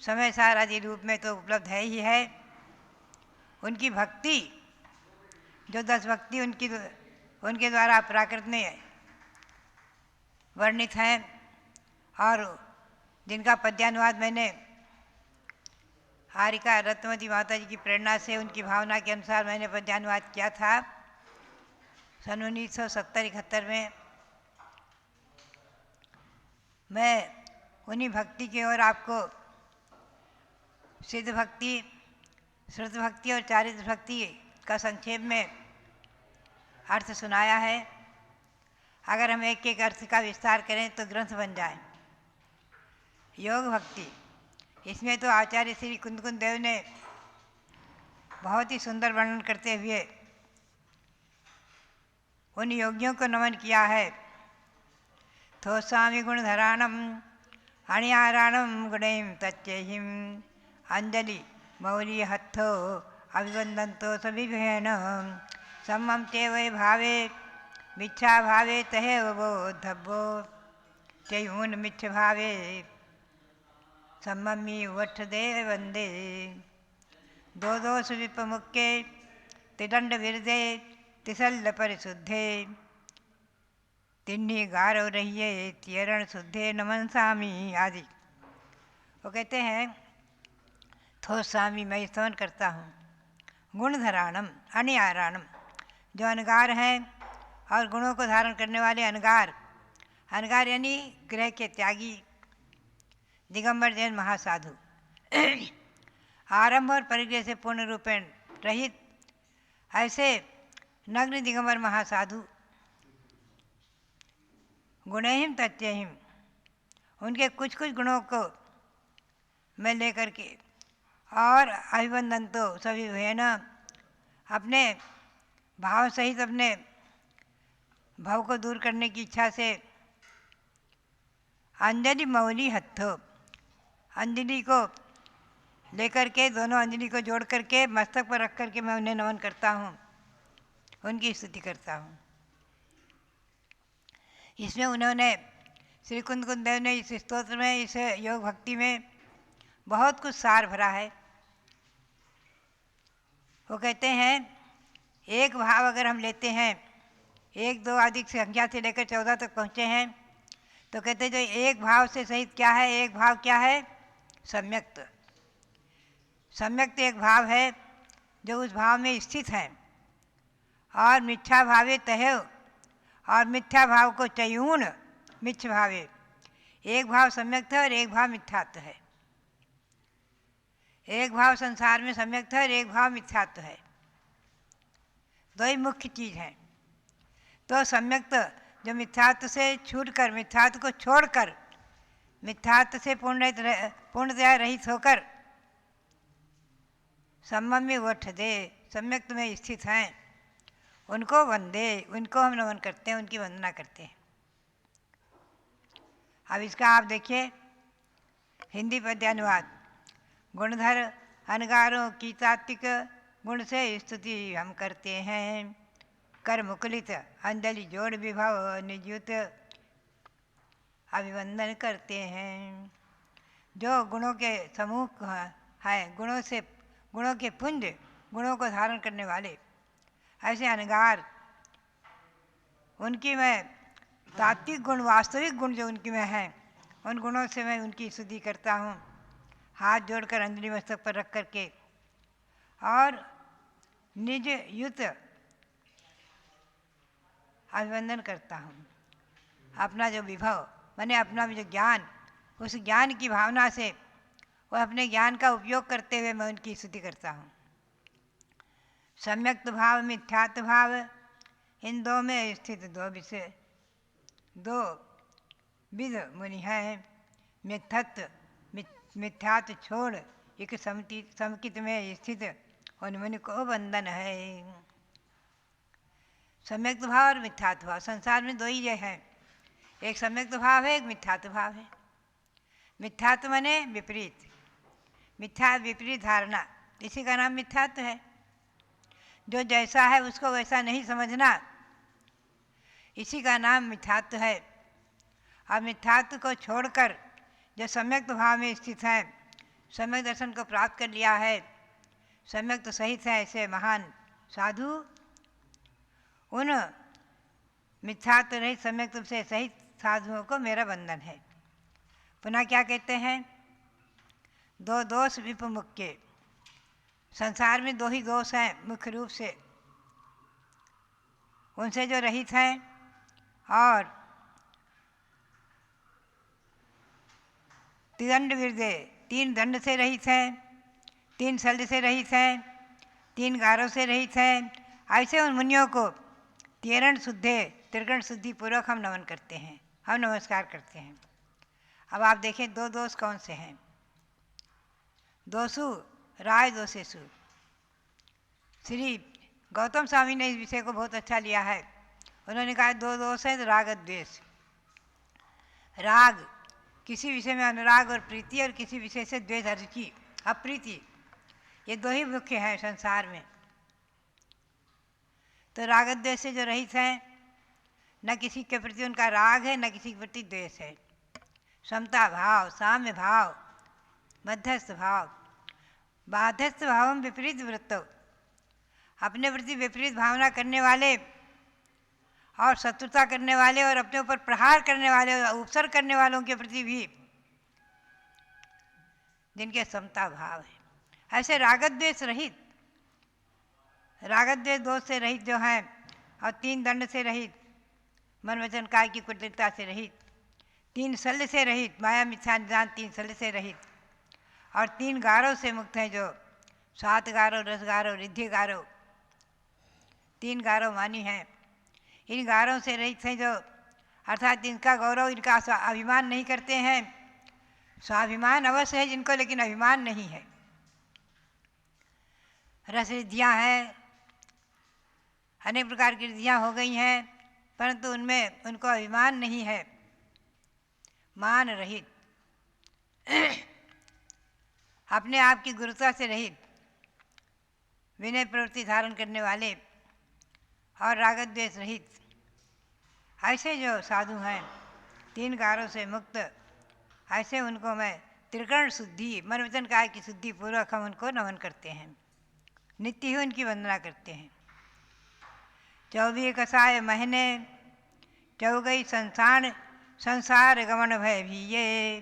समय सार आदि रूप में तो उपलब्ध है ही है। उनकी भक्ति जो 10 भक्ति उनके द्वारा प्राकृत में वर्णित हैं और जिनका पद्यानुवाद मैंने हारिका रत्नवती माता जी की प्रेरणा से उनकी भावना के अनुसार मैंने पद्यानुवाद किया था सन 1970-71 में। मैं उन्हीं भक्ति की ओर आपको सिद्ध भक्ति, श्रुत भक्ति और चारित्र भक्ति का संक्षेप में अर्थ सुनाया है। अगर हम एक एक अर्थ का विस्तार करें तो ग्रंथ बन जाए। योग भक्ति, इसमें तो आचार्य श्री कुंद देव ने बहुत ही सुंदर वर्णन करते हुए उन योगियों को नमन किया है। थो स्वामी गुणधराणम अणियाराणम गुणैम तच्चहिम अंजलि मौली हत्थो अभिवंदंतो सभिभेन सम्मम ते वै भावे मिच्छा भावे तहे बोधव्यो चयून मिच्छ भावे सम्ममी वठ दे वंदे दो दोष विपमुक्के तिदंड विरदे तिसल्ल परिशुद्धे तिन्नी गारव रहिए तियरण शुद्धे नमन स्वामी आदि। वो कहते हैं थो स्वामी मैं स्तवन करता हूँ गुणधराणम अनियाराणम, जो अनगार हैं और गुणों को धारण करने वाले अनगार, अनगार यानी ग्रह के त्यागी दिगंबर जैन महासाधु, आरंभ और परिग्रह से पूर्ण रूपेण रहित ऐसे नग्न दिगंबर महासाधु। गुणहिम तथ्यहिम, उनके कुछ कुछ गुणों को मैं लेकर के और अभिवंदन तो सभी हुए न, अपने भाव सहित अपने भाव को दूर करने की इच्छा से अंजलि मौली हत्थो, अंजलि को लेकर के दोनों अंजलि को जोड़ करके मस्तक पर रख करके मैं उन्हें नमन करता हूँ, उनकी स्तुति करता हूँ। इसमें उन्होंने श्री कुंद देव ने इस स्तोत्र में, इस योग भक्ति में बहुत कुछ सार भरा है। वो कहते हैं एक भाव अगर हम लेते हैं, 1 2 आदि संख्या से लेकर 14 तक पहुँचे हैं, तो कहते जो एक भाव से सहित क्या है, एक भाव क्या है, सम्यक्त। सम्यक्त एक भाव है जो उस भाव में स्थित है, और मिथ्या भावे तहेव, और मिथ्या भाव को चयून मिथ्य भावे। एक भाव सम्यक्त है और एक भाव मिथ्यात्व है। एक भाव संसार में सम्यक्त है और एक भाव मिथ्यात्व है। दो ही मुख्य चीज़ है। तो सम्यक्त जो मिथ्यात्व से छूटकर, मिथ्यात्व को छोड़कर, मिथ्यात्व से पूर्णतया रहित होकर सम्मम में वठ दे, सम्यक्त में स्थित हैं, उनको वंदे, उनको हम नमन करते हैं, उनकी वंदना करते हैं। अब इसका आप देखिए हिंदी पद्यानुवाद। गुणधर अनगारों की तात्विक गुण से स्तुति हम करते हैं, कर मुकुलित अंजलि जोड़ विभव निजुत अभिवंदन करते हैं। जो गुणों के समूह हैं, गुणों के पुंज, गुणों को धारण करने वाले, ऐसे अनगार, उनकी मैं तात्विक गुण, वास्तविक गुण जो उनकी में हैं, उन गुणों से मैं उनकी स्तुति करता हूँ, हाथ जोड़कर अंजलि मस्तक पर रख करके, और निज युत अभिवंदन करता हूँ। अपना जो विभव माने अपना जो ज्ञान, उस ज्ञान की भावना से, वह अपने ज्ञान का उपयोग करते हुए मैं उनकी स्तुति करता हूँ। सम्यक्त भाव, मिथ्यात्व भाव, इन दो में स्थित दो विषय, दो विध मुनि हैं। मिथ्यात्व छोड़ एक समकित में स्थित उन मुनि को वंदन है। सम्यक्त भाव और मिथ्यात्व भाव, संसार में दो ही हैं, एक सम्यक्त भाव है, एक मिथ्यात्व भाव है। मिथ्यात्व माने विपरीत, मिथ्या विपरीत धारणा, इसी का नाम मिथ्यात्व है। जो जैसा है उसको वैसा नहीं समझना, इसी का नाम मिथ्यात्व है। और मिथ्यात्व को छोड़कर जो सम्यक्त भाव में स्थित है, सम्यक दर्शन को प्राप्त कर लिया है, सम्यक्त सहित है, ऐसे महान साधु, उन मिथ्यात्व रहित सम्यक्त से सहित साधुओं को मेरा वंदन है। पुनः क्या कहते हैं? दो दोष विपमुख के। संसार में दो ही दोष हैं मुख्य रूप से, उनसे जो रहित हैं और त्रिदंड विरदे, तीन दंड से रहित हैं, तीन शल्य से रहित हैं, तीन गारों से रहित हैं, ऐसे उन मुनियों को त्रिगुण शुद्धे, त्रिगुण शुद्धि पूर्वक हम नमन करते हैं, हम नमस्कार करते हैं। अब आप देखें दो दोष कौन से हैं। दोषु राय दोषेशु। श्री गौतम स्वामी ने इस विषय को बहुत अच्छा लिया है। उन्होंने कहा दो दोष हैं, राग और द्वेष। राग किसी विषय में अनुराग और प्रीति, और किसी विषय से द्वेष अरुचि अप्रीति, ये दो ही मुख्य हैं संसार में। तो राग द्वेष से जो रहित हैं, न किसी के प्रति उनका राग है, न किसी के प्रति द्वेष है। समता भाव, साम्य भाव, मध्यस्थ भाव। बाध्यस्थ भाव विपरीत वृत्तों, अपने प्रति विपरीत भावना करने वाले और शत्रुता करने वाले और अपने ऊपर प्रहार करने वाले, उपसर्ग करने वालों के प्रति भी जिनके समता भाव है, ऐसे रागद्वेष रहित, रागद्वेष दोष से रहित जो हैं, और तीन दंड से रहित, मन वचन काय की कुटिलता से रहित, तीन शल्य से रहित, माया मिथ्या निदान, तीन शल्य से रहित, और तीन गारों से मुक्त हैं, जो सात गारों, रस गारों, रिद्धि गारों, तीन गारों मानी हैं। इन गारों से रहित हैं जो, अर्थात इनका गौरव, इनका अभिमान नहीं करते हैं। स्वाभिमान अवश्य है जिनको, लेकिन अभिमान नहीं है। रस रिद्धियाँ हैं, अनेक प्रकार की रिद्धियाँ हो गई हैं, परंतु उनमें उनको अभिमान नहीं है, मान रहित, अपने आप की गुरुता से रहित, विनय प्रवृत्ति धारण करने वाले और रागद्वेष रहित, ऐसे जो साधु हैं, तीन गारों से मुक्त, ऐसे उनको मैं त्रिकर्ण शुद्धि, मन वचन काय की शुद्धि पूर्वक हम उनको नमन करते हैं, नित्य ही उनकी वंदना करते हैं। 24 कसाय महीने चौगई संसार गमन भय भी ये,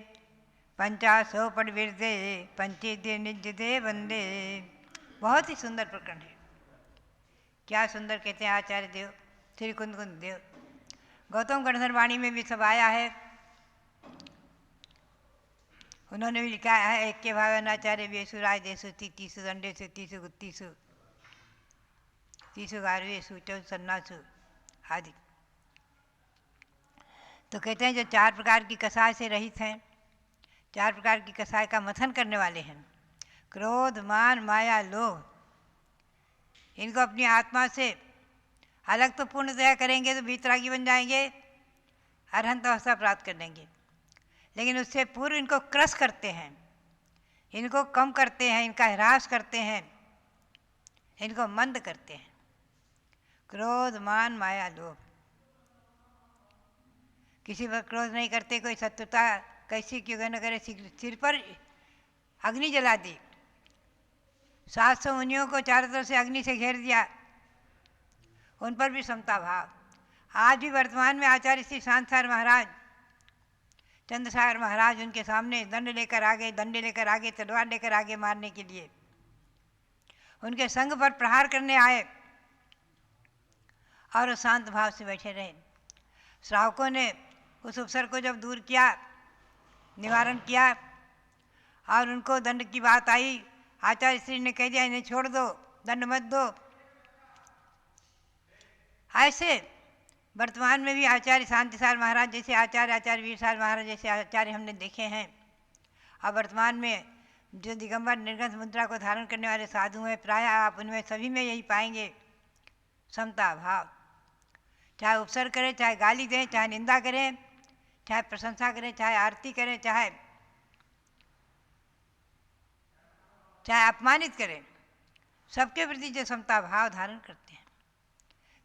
पंचासो पड़विरदे पंचेदे निज दे बंदे। बहुत ही सुंदर प्रकरण है। क्या सुंदर कहते हैं आचार्य देव श्री कुंद देव। गौतम गणधर वाणी में भी सब आया है। उन्होंने भी लिखा है एक के भावनाचार्य वेशु राय देशु तीसु दंडेशु तीसु गुत्तीसु तीसु गारवेशु चौ सन्नासु आदि। तो कहते हैं जो 4 प्रकार की कसाय से रहित हैं, 4 प्रकार की कसाय का मथन करने वाले हैं, क्रोध मान माया लोभ, इनको अपनी आत्मा से अलग तो पूर्णतया करेंगे तो वीतरागी बन जाएंगे, अरहंत अवस्था प्राप्त कर लेंगे। लेकिन उससे पूर्व इनको क्रश करते हैं, इनको कम करते हैं, इनका ह्रास करते हैं, इनको मंद करते हैं। क्रोध मान माया लोभ। किसी पर क्रोध नहीं करते, कोई शत्रुता कैसी क्यों न करे, सिर पर अग्नि जला दी, 700 मुनियों को चारों तरफ से अग्नि से घेर दिया, उन पर भी समता भाव। आज भी वर्तमान में आचार्य श्री शांतसार महाराज, चंद्रसागर महाराज उनके सामने दंड लेकर आ गए, डंडे लेकर आ गए, तलवार लेकर आ गए मारने के लिए। उनके संग पर प्रहार करने आए और वो शांत भाव से बैठे रहे। श्रावकों ने उस अवसर को जब दूर किया, निवारण किया और उनको दंड की बात आई, आचार्य श्री ने कह दिया इन्हें छोड़ दो, दंड मत दो। ऐसे वर्तमान में भी आचार्य शांतिसार महाराज जैसे आचार्य वीरसार महाराज जैसे आचार्य हमने देखे हैं। और वर्तमान में जो दिगंबर निर्गंथ मुद्रा को धारण करने वाले साधु हैं, प्रायः आप उनमें सभी में यही पाएंगे, समता भाव। चाहे उपसर्ग करें, चाहे गाली दें, चाहे निंदा करें, चाहे प्रशंसा करें, चाहे आरती करें, चाहे अपमानित करें, सबके प्रति जो समता भाव धारण करते हैं।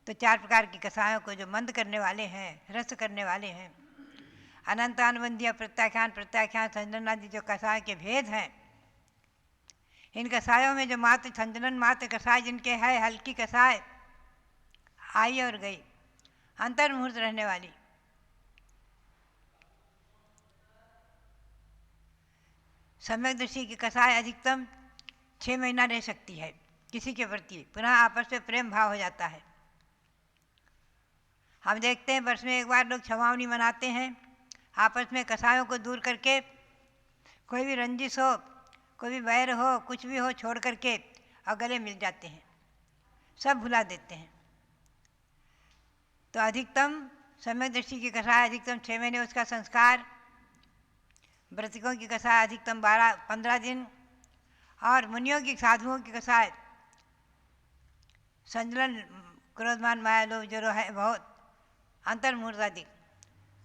तो 4 प्रकार की कसायों को जो मंद करने वाले हैं, रस करने वाले हैं, अनंत अनुबंधिया प्रत्याख्यान संजनन आदि जो कसाय के भेद हैं, इन कसायों में जो मात्र संजनन मात्र कसाय जिनके है, हल्की कसाय आई और गई, अंतर्मुहूर्त रहने वाली, सम्यक दृष्टि की कसाय अधिकतम 6 महीना रह सकती है किसी के प्रति, पुनः आपस में प्रेम भाव हो जाता है। हम देखते हैं वर्ष में एक बार लोग क्षमावनी मनाते हैं, आपस में कसायों को दूर करके, कोई भी रंजिश हो, कोई भी वैर हो, कुछ भी हो, छोड़ करके और गले मिल जाते हैं, सब भुला देते हैं। तो अधिकतम सम्यक दृष्टि की कसाय अधिकतम 6 महीने उसका संस्कार, व्रतिकों की कसाय अधिकतम 12-15 दिन, और मुनियों की साधुओं की कसाय संजलन क्रोधमान माया लोभ जो है बहुत अंतर्मुहूर्ताधिक।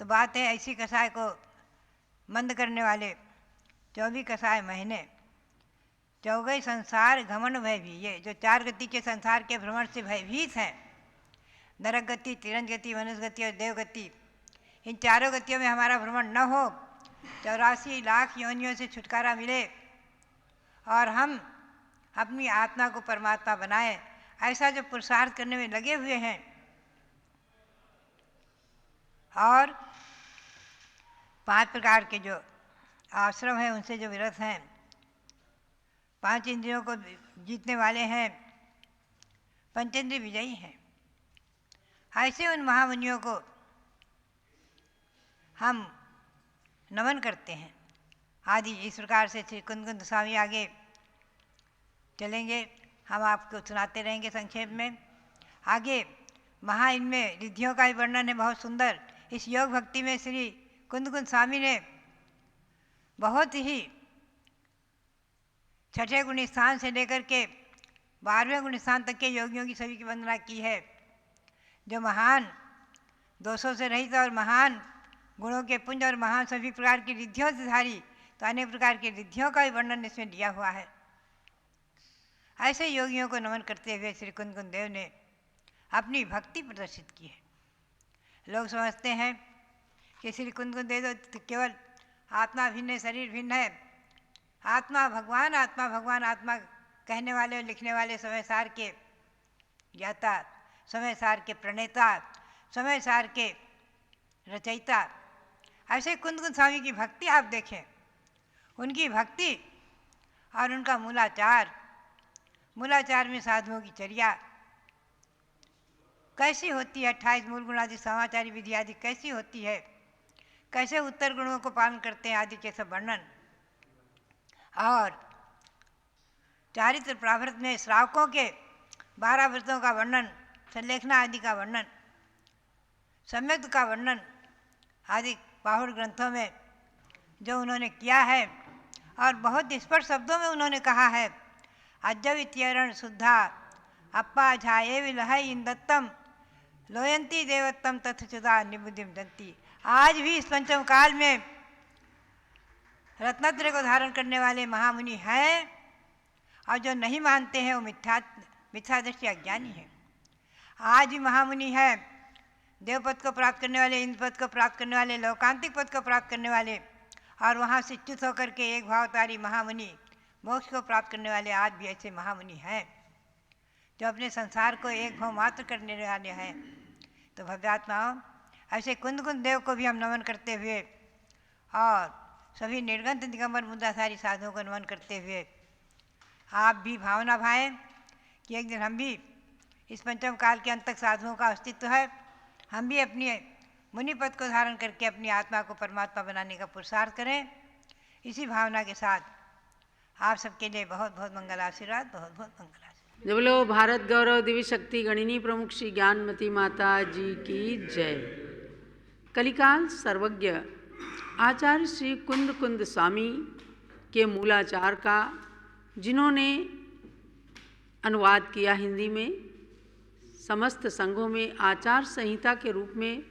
तो बात है ऐसी कसाय को मंद करने वाले 24 कसाय महीने, 24 संसार घमंड भय भी, ये जो 4 गति के संसार के भ्रमण से भयभीत हैं, नरक गति, तिरंज गति, मनुष्य गति और देव गति, इन 4 गतियों में हमारा भ्रमण न हो, 84 लाख योनियों से छुटकारा मिले और हम अपनी आत्मा को परमात्मा बनाए, ऐसा जो पुरुषार्थ करने में लगे हुए हैं। और 5 प्रकार के जो आश्रम हैं उनसे जो विरत हैं, 5 इंद्रियों को जीतने वाले हैं, पंचेंद्रिय विजयी हैं, ऐसे उन महामुनियों को हम नमन करते हैं। आदि इस प्रकार से श्री कुंद स्वामी आगे चलेंगे, हम आपको सुनाते रहेंगे संक्षेप में। आगे इनमें रिद्धियों का भी वर्णन है बहुत सुंदर। इस योग भक्ति में श्री कुंद स्वामी ने बहुत ही 6ठे गुण स्थान से लेकर के 12वें गुण स्थान तक के योगियों की सभी की वंदना की है, जो महान दोषों से रहित और महान गुणों के पुंज और महान सभी प्रकार की रिद्धियों से धारी, तो अनेक प्रकार की रिद्धियों का भी वर्णन इसमें दिया हुआ है। ऐसे योगियों को नमन करते हुए श्री कुंद देव ने अपनी भक्ति प्रदर्शित की है। लोग समझते हैं कि श्री कुंद देव तो केवल आत्मा भिन्न है, शरीर भिन्न है, आत्मा भगवान आत्मा कहने वाले और लिखने वाले समय सार के ज्ञाता, समय सार के प्रणेता, समय सार के रचयिता। ऐसे कुंद स्वामी की भक्ति आप देखें उनकी भक्ति और उनका मूलाचार में साधुओं की चर्या कैसी होती है, 28 मूल गुण आदि समाचारी विधि आदि कैसी होती है, कैसे उत्तर गुणों को पालन करते हैं आदि के सब वर्णन, और चारित्र प्रावृत में श्रावकों के 12 व्रतों का वर्णन, संलेखना आदि का वर्णन, सम्यक का वर्णन आदि बाहुड़ ग्रंथों में जो उन्होंने किया है, और बहुत स्पष्ट शब्दों में उन्होंने कहा है, अज्जवित्यरण शुद्धा अप्पा झाये विलह इंदत्तम लोयंती देवत्तम तथचुदा निबुद्धिम दंती। आज भी इस पंचम काल में रत्नत्र को धारण करने वाले महामुनि हैं, और जो नहीं मानते हैं वो मिथ्यादृष्टि अज्ञानी है। आज भी महामुनि हैं, देवपद को प्राप्त करने वाले, इंद्र पद को प्राप्त करने वाले, लोकांतिक पद को प्राप्त करने वाले, और वहाँ से च्युत होकर के एक भावतारी महामुनि मोक्ष को प्राप्त करने वाले आज भी ऐसे महामुनि हैं जो अपने संसार को एक भाव मात्र करने वाले हैं। तो भव्यात्माओं, ऐसे कुंद देव को भी हम नमन करते हुए और सभी निर्गंथ दिगंबर मुद्दाधारी साधुओं को नमन करते हुए आप भी भावना भाएं कि एक दिन हम भी इस पंचम काल के अंत तक साधुओं का अस्तित्व है, हम भी अपनी मुनि पद को धारण करके अपनी आत्मा को परमात्मा बनाने का पुरुषार्थ करें। इसी भावना के साथ आप सबके लिए बहुत बहुत मंगल आशीर्वाद, बहुत बहुत मंगल आशीर्वाद। जब बोलो भारत गौरव दिव्य शक्ति गणिनी प्रमुख श्री ज्ञानमती माता जी की जय। कलिकाल सर्वज्ञ आचार्य श्री कुंद स्वामी के मूलाचार का जिन्होंने अनुवाद किया हिंदी में, समस्त संघों में आचार संहिता के रूप में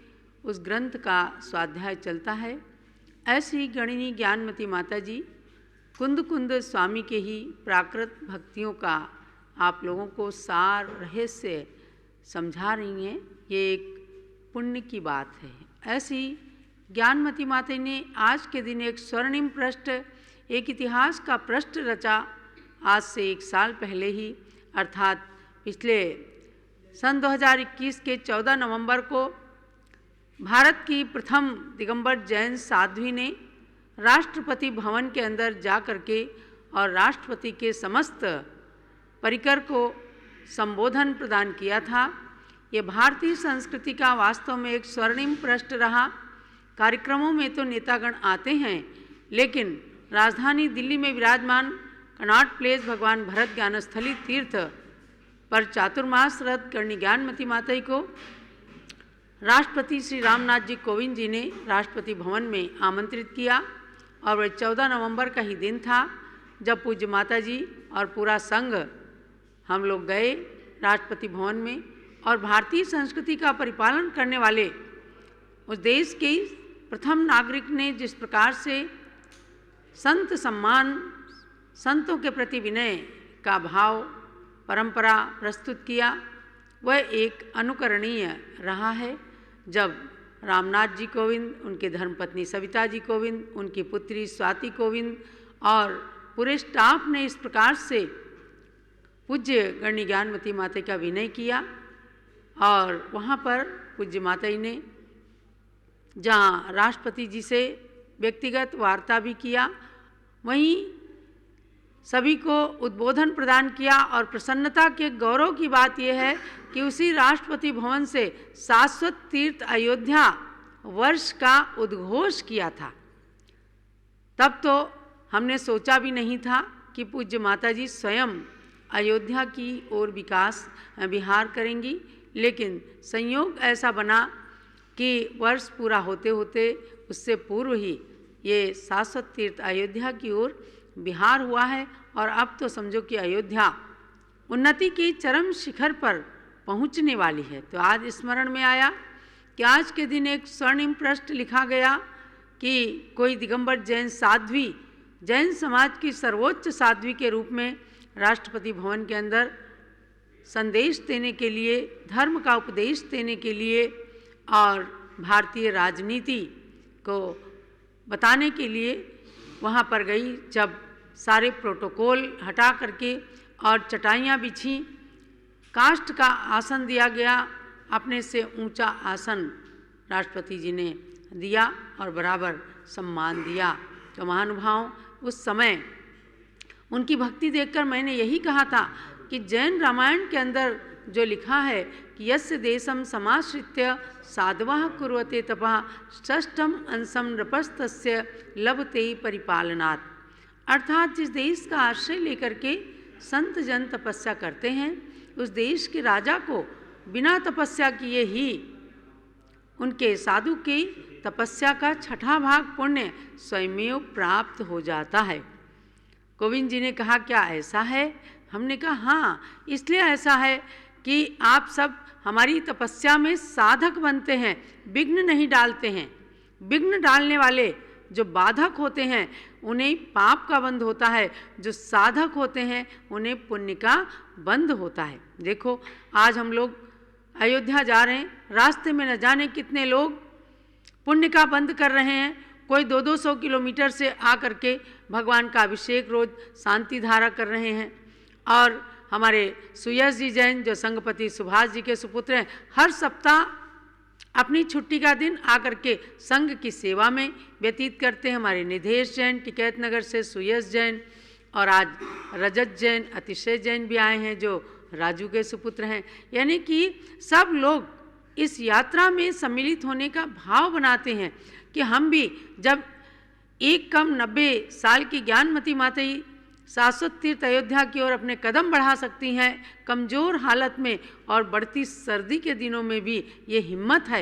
उस ग्रंथ का स्वाध्याय चलता है, ऐसी गणिनी ज्ञानमती माता जी कुंद स्वामी के ही प्राकृत भक्तियों का आप लोगों को सार रहस्य समझा रही हैं। ये एक पुण्य की बात है। ऐसी ज्ञानमती माता ने आज के दिन एक स्वर्णिम पृष्ठ, एक इतिहास का पृष्ठ रचा। आज से 1 साल पहले ही, अर्थात पिछले सन 2021 के 14 नवंबर को भारत की प्रथम दिगंबर जैन साध्वी ने राष्ट्रपति भवन के अंदर जा करके और राष्ट्रपति के समस्त परिकर को संबोधन प्रदान किया था। ये भारतीय संस्कृति का वास्तव में एक स्वर्णिम पृष्ठ रहा। कार्यक्रमों में तो नेतागण आते हैं, लेकिन राजधानी दिल्ली में विराजमान कनॉट प्लेस भगवान भरत ज्ञानस्थली तीर्थ पर चातुर्मास रथ करणी ज्ञानमती माता को राष्ट्रपति श्री रामनाथ जी कोविंद जी ने राष्ट्रपति भवन में आमंत्रित किया, और वह 14 नवंबर का ही दिन था जब पूज्य माता जी और पूरा संघ हम लोग गए राष्ट्रपति भवन में। और भारतीय संस्कृति का परिपालन करने वाले उस देश के प्रथम नागरिक ने जिस प्रकार से संत सम्मान, संतों के प्रति विनय का भाव, परंपरा प्रस्तुत किया, वह एक अनुकरणीय रहा है। जब रामनाथ जी कोविंद, उनके धर्मपत्नी सविता जी कोविंद, उनकी पुत्री स्वाति कोविंद और पूरे स्टाफ ने इस प्रकार से पूज्य गणनी ज्ञानमती माता का विनय किया, और वहाँ पर पूज्य माता जी ने जहाँ राष्ट्रपति जी से व्यक्तिगत वार्ता भी किया, वहीं सभी को उद्बोधन प्रदान किया। और प्रसन्नता के गौरव की बात यह है कि उसी राष्ट्रपति भवन से शाश्वत तीर्थ अयोध्या वर्ष का उद्घोष किया था। तब तो हमने सोचा भी नहीं था कि पूज्य माता जी स्वयं अयोध्या की ओर विहार करेंगी, लेकिन संयोग ऐसा बना कि वर्ष पूरा होते होते उससे पूर्व ही ये शाश्वत तीर्थ अयोध्या की ओर विहार हुआ है। और अब तो समझो कि अयोध्या उन्नति के चरम शिखर पर पहुंचने वाली है। तो आज स्मरण में आया कि आज के दिन एक स्वर्णिम पृष्ठ लिखा गया कि कोई दिगंबर जैन साध्वी, जैन समाज की सर्वोच्च साध्वी के रूप में राष्ट्रपति भवन के अंदर संदेश देने के लिए, धर्म का उपदेश देने के लिए और भारतीय राजनीति को बताने के लिए वहाँ पर गई। जब सारे प्रोटोकॉल हटा करके और चटाइयाँ बिछी, काष्ठ का आसन दिया गया, अपने से ऊंचा आसन राष्ट्रपति जी ने दिया और बराबर सम्मान दिया। तो महानुभावों, उस समय उनकी भक्ति देखकर मैंने यही कहा था कि जैन रामायण के अंदर जो लिखा है कि यस्य देशम समाश्रित्य साधवः कुर्वते तपः षष्ठम अंशम नृपस्तस्य लभते परिपालनात्, अर्थात जिस देश का आश्रय लेकर के संत जन तपस्या करते हैं उस देश के राजा को बिना तपस्या किए ही उनके साधु की तपस्या का छठा भाग पुण्य स्वयमेव प्राप्त हो जाता है। गोविंद जी ने कहा क्या ऐसा है? हमने कहा हाँ, इसलिए ऐसा है कि आप सब हमारी तपस्या में साधक बनते हैं, विघ्न नहीं डालते हैं। विघ्न डालने वाले जो बाधक होते हैं उन्हें पाप का बंध होता है, जो साधक होते हैं उन्हें पुण्य का बंध होता है। देखो आज हम लोग अयोध्या जा रहे हैं, रास्ते में न जाने कितने लोग पुण्य का बंध कर रहे हैं। कोई 200-200 किलोमीटर से आकर के भगवान का अभिषेक रोज शांति धारा कर रहे हैं। और हमारे सुयश जी जैन जो संघपति सुभाष जी के सुपुत्र हैं, हर सप्ताह अपनी छुट्टी का दिन आकर के संघ की सेवा में व्यतीत करते हैं। हमारे निधेश जैन टिकैत नगर से, सुयश जैन और आज रजत जैन, अतिशय जैन भी आए हैं जो राजू के सुपुत्र हैं। यानी कि सब लोग इस यात्रा में सम्मिलित होने का भाव बनाते हैं कि हम भी जब एक कम 90 साल की ज्ञानमती माताजी शाश्वत तीर्थ अयोध्या की ओर अपने कदम बढ़ा सकती हैं कमज़ोर हालत में और बढ़ती सर्दी के दिनों में भी ये हिम्मत है,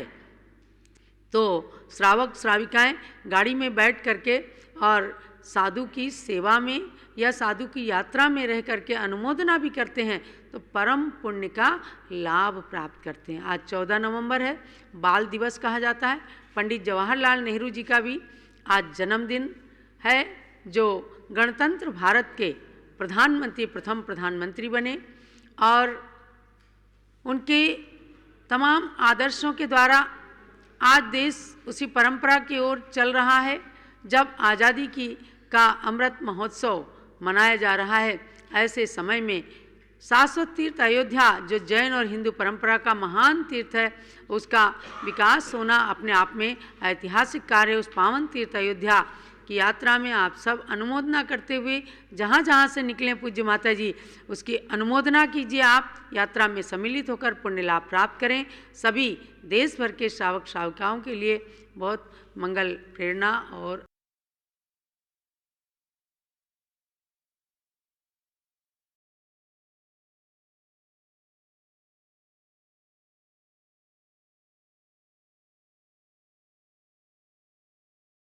तो श्रावक श्राविकाएं गाड़ी में बैठ करके और साधु की सेवा में या साधु की यात्रा में रह करके अनुमोदना भी करते हैं तो परम पुण्य का लाभ प्राप्त करते हैं। आज 14 नवंबर है, बाल दिवस कहा जाता है। पंडित जवाहरलाल नेहरू जी का भी आज जन्मदिन है, जो गणतंत्र भारत के प्रधानमंत्री, प्रथम प्रधानमंत्री बने और उनके तमाम आदर्शों के द्वारा आज देश उसी परंपरा की ओर चल रहा है। जब आज़ादी का अमृत महोत्सव मनाया जा रहा है, ऐसे समय में शाश्वत तीर्थ अयोध्या जो जैन और हिंदू परंपरा का महान तीर्थ है, उसका विकास होना अपने आप में ऐतिहासिक कार्य। उस पावन तीर्थ अयोध्या की यात्रा में आप सब अनुमोदना करते हुए जहाँ जहाँ से निकलें पूज्य माता जी, उसकी अनुमोदना कीजिए। आप यात्रा में सम्मिलित होकर पुण्य लाभ प्राप्त करें। सभी देश भर के श्रावक श्राविकाओं के लिए बहुत मंगल प्रेरणा और